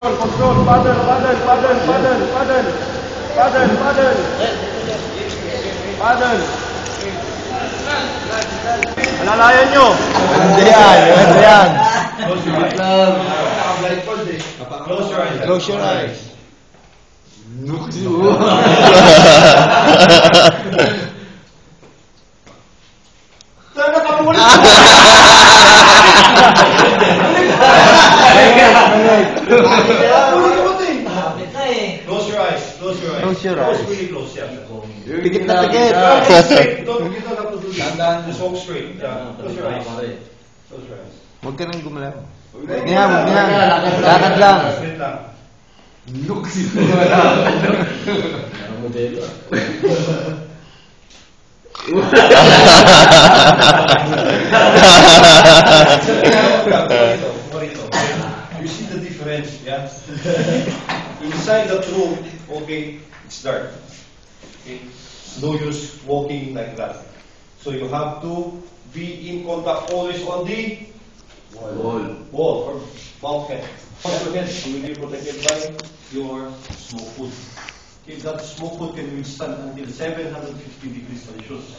Control, paddle. Alalayan nyo. Ganda yan. Close your eyes. Sana ka muna. Close your eyes. Close your eyes. Really close, yeah. Pikit na pikit. You don't have to do this. Just walk straight. Yeah. Close your eyes. Close your eyes. Huwag ka nang gumalaw. Niyan. Lakad lang. Straight lang. You see the difference, yeah? Inside that room, okay, it's dark. Okay? No use walking like that. So you have to be in contact always on the wall or bulkhead. Bulkhead will be protected by your smoke hood. Okay, that smoke hood can withstand until 750 degrees Celsius.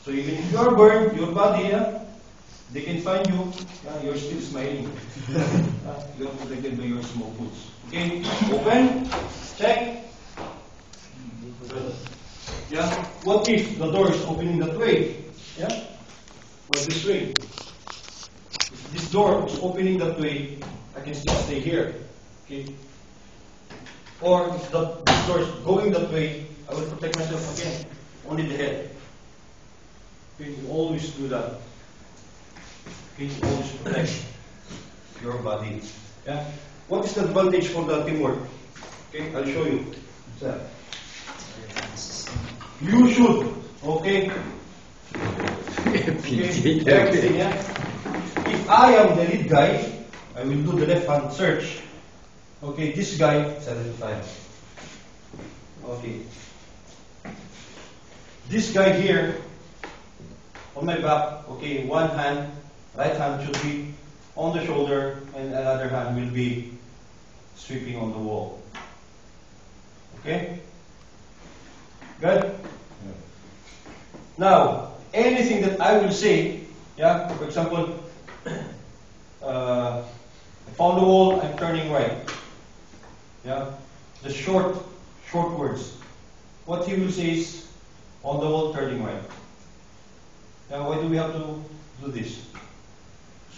So even if you are burned, your body, they can find you, you're still smiling. You're protected by your smoke hoods. Okay, open, check. Yeah, what if the door is opening that way? Yeah, or this way? If this door is opening that way, I can still stay here. Okay. Or if this door is going that way, I will protect myself again. Only the head. Okay, you always do that. Okay, you always protect your body. Yeah. What is the advantage for the teamwork? Okay, I'll show you. What's that? You should. Okay. Okay. Everything, yeah. If I am the lead guy, I will do the left hand search. Okay, this guy, 75. Okay. This guy here, on my back, okay, one hand, right hand should be on the shoulder, and another hand will be sweeping on the wall. Okay? Good? Now, anything that I will say, yeah, for example, I found the wall, I'm turning right. Yeah, the short words. What he will say is, on the wall, turning right. Now, why do we have to do this?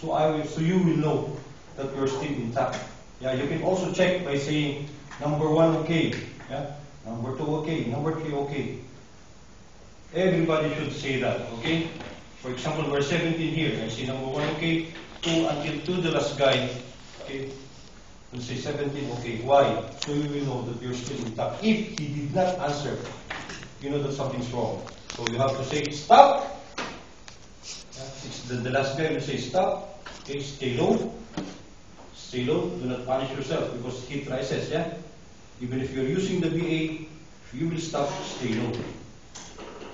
So you will know that you're still intact. Yeah, you can also check by saying number 1 okay. Yeah, number 2 okay, number 3 okay. Everybody should say that, okay? For example, we're 17 here. I say number 1 okay, 2 until 2 the last guy. Okay. We'll say 17 okay. Why? So you will know that you're still intact. If he did not answer, you know that something's wrong. So you have to say stop. The last guy will say stop. Okay, stay low. Stay low. Do not punish yourself because heat rises, yeah? Even if you're using the BA, if you will stop, stay low.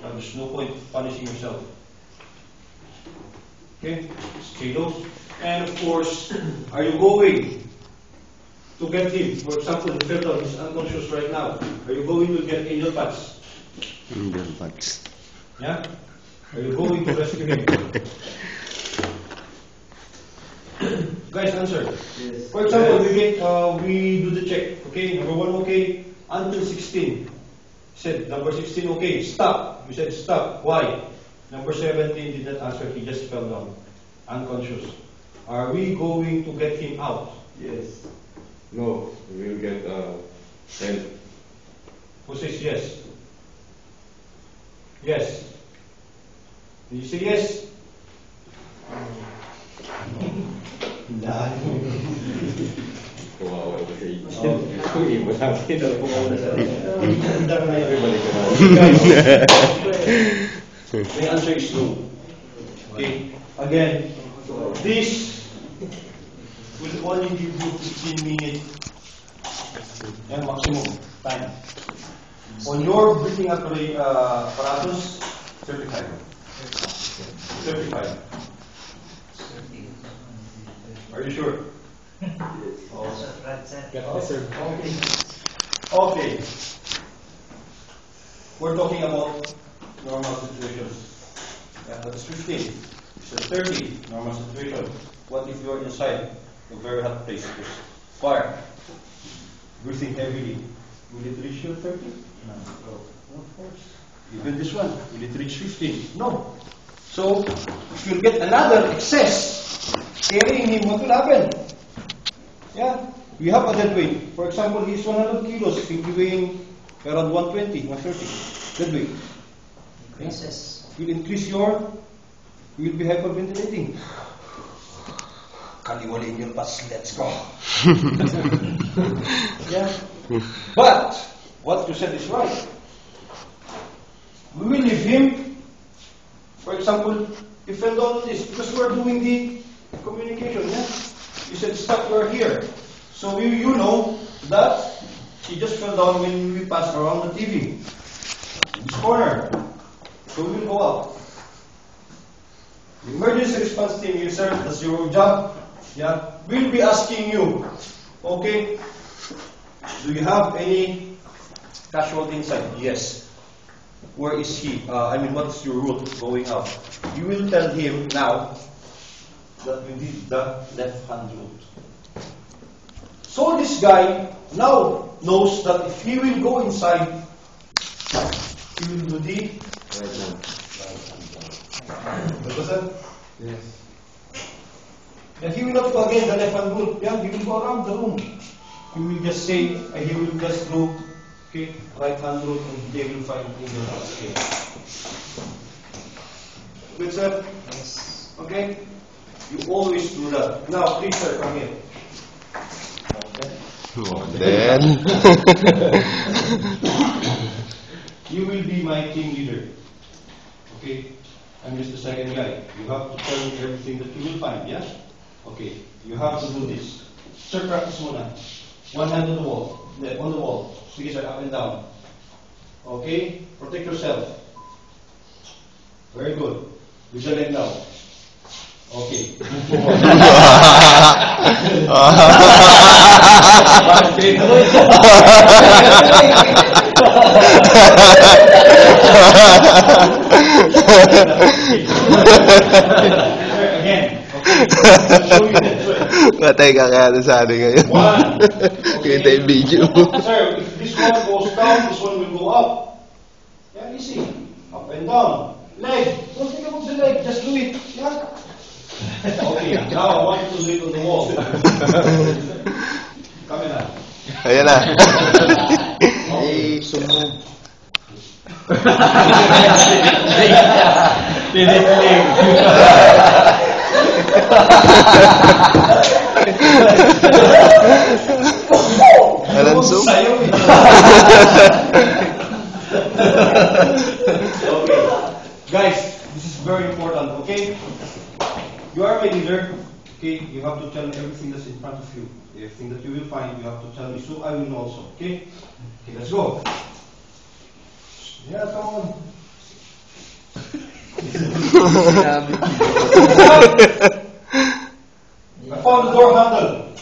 There's no point punishing yourself. Okay, stay low. And of course, are you going to get him? For example, the fellow is unconscious right now. Are you going to get angel pads? Angel pads. Yeah? Are you going to rescue him? Guys, answer. Yes. For example, we do the check. Okay, number 1 okay, until 16. Said number 16 okay, stop. You said stop. Why? Number 17 did not answer. He just fell down, unconscious. Are we going to get him out? Yes. No, we will get help. Who says yes? Yes. Did you say yes? Kawawa ko sa inyo. Oh. Kung iba natin na The answer is no. Okay. Again, this will only give you 15 minutes. Yan, maximum time. On your breathing apparatus, 35. 35. Are you sure? Okay. We're talking about normal situations. Yeah, that's 15. So 30, normal situation. What if you're inside a very hot place? There's fire. Breathing heavily. Will it reach you 30? No, of course. Even this one, will it reach 15? No. So, if you get another excess carrying him, what will happen? Yeah, we have a dead weight. For example, he's 100 kilos, he'll be weighing around 120, 130. Dead weight. Increases. Will increase your, you will be hyperventilating. Kaliwalain your pass, let's go. Yeah. But, what you said is right. We will leave him, for example, he fell down on this, because we're doing the communication, yeah? You said stop, we're here. So you know that he just fell down when we passed around the TV. This corner. So we will go out. The emergency response team, you sir, that's your job. Yeah, we'll be asking you, okay, do you have any casualty inside? Yes. Where is he? What's your route going out? You will tell him now that we did the left-hand route. So this guy now knows that if he will go inside, he will do the Right now. What was that? Yes. And he will not go again the left-hand route. Yeah, he will go around the room. He will just say, he will just go, okay, right-hand route, and they will find in the house. Okay. Good, sir? Yes. Okay? You always do that. Now, please, sir, come here. Okay. Then. You will be my team leader. Okay? I'm just the second guy. You have to tell me everything that you will find, yeah? Okay. You have to do this. Sir, practice muna. One hand on the wall. On the wall. Sige, sir, up and down. Okay? Protect yourself. Very good. With the leg now. Okay. Move forward. Again. Okay. I'll show you that way. Patay ka kaya sa atin ngayon. One. Kita yung video. Sir, if this one goes down, this one will go up. Yeah, easy. Up and down. Leg. Don't think about the leg. Just do it. Yeah. Okay. Now I want you to do it on the wall. Come in. Ayan na. Okay. Sumog. Alansong? Okay. Guys, this is very important, okay? You are my leader, okay? You have to tell me everything that's in front of you. Everything that you will find, you have to tell me, so I will know also, okay? Okay, let's go. Yeah, come on. I found the door handle.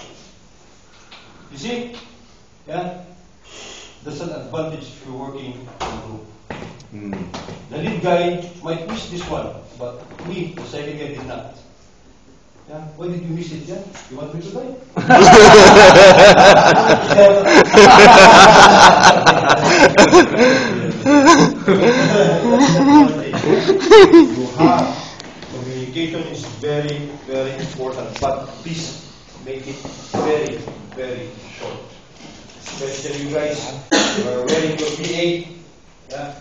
You see? Yeah? That's an advantage if you're working in a group. The lead guy might miss this one, but me, the second guy, did not. Yeah? Why did you miss it? Yeah? You want me to die? You have. Communication is very, very important, but please make it very, very short. Especially you guys who are wearing your PA. Yeah?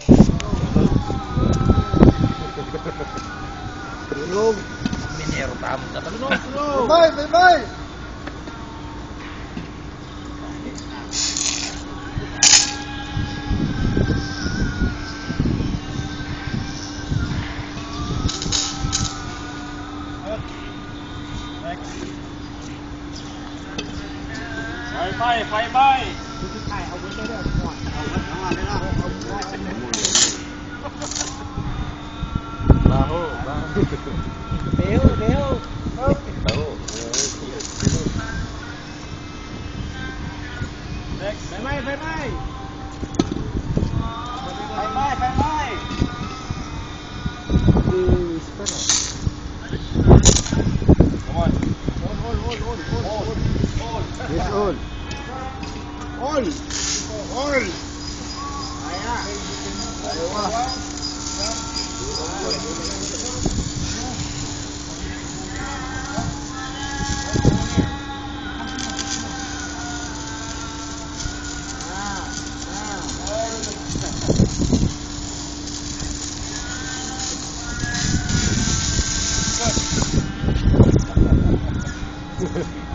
Tulog. Minero tamo ka tulog. Bye, bye, bye. Bye. Baho, baho. Deo. Baho. Come on. Yes, all.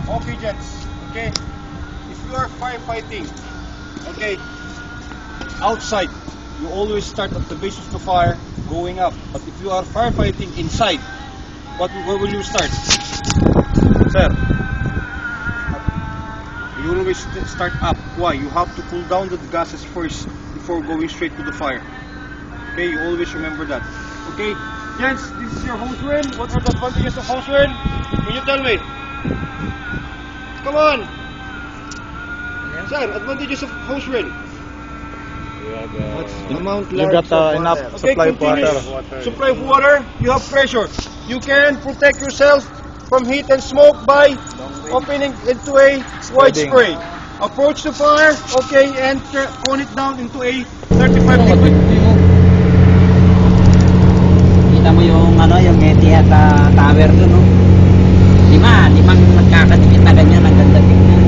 Okay, gents. Okay. If you are firefighting, okay, outside, you always start at the base of the fire, going up. But if you are firefighting inside, where will you start, sir? You always start up. Why? You have to cool down the gases first before going straight to the fire. Okay, you always remember that. Okay, gents, this is your hose rail. What are the advantages of hose rail? Can you tell me? Come on! Sir, advantages of hose rail. You got enough supply of continuous water. Supply of water, you have pressure. You can protect yourself from heat and smoke by opening into a wide Spreading. spray. Approach the fire, okay, and cone it down into a 35 degree. Kita mo yung ano, yung Etihad tower doon, no? Limang magkakadikit na ganyan, ang ganda tingnan.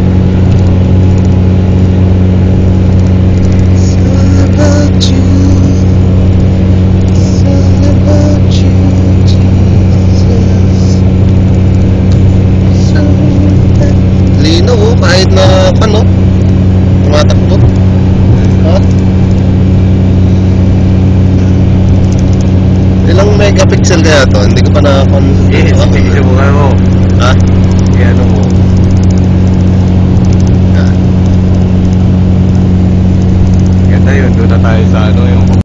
Lino, oh, kahit na ano, tumatakbo. Ha? Ilang megapixel kaya to? Hindi ko pa Subukan mo. Ha? Ano mo. Yan. Ganda yun. Doon na tayo sa ano yung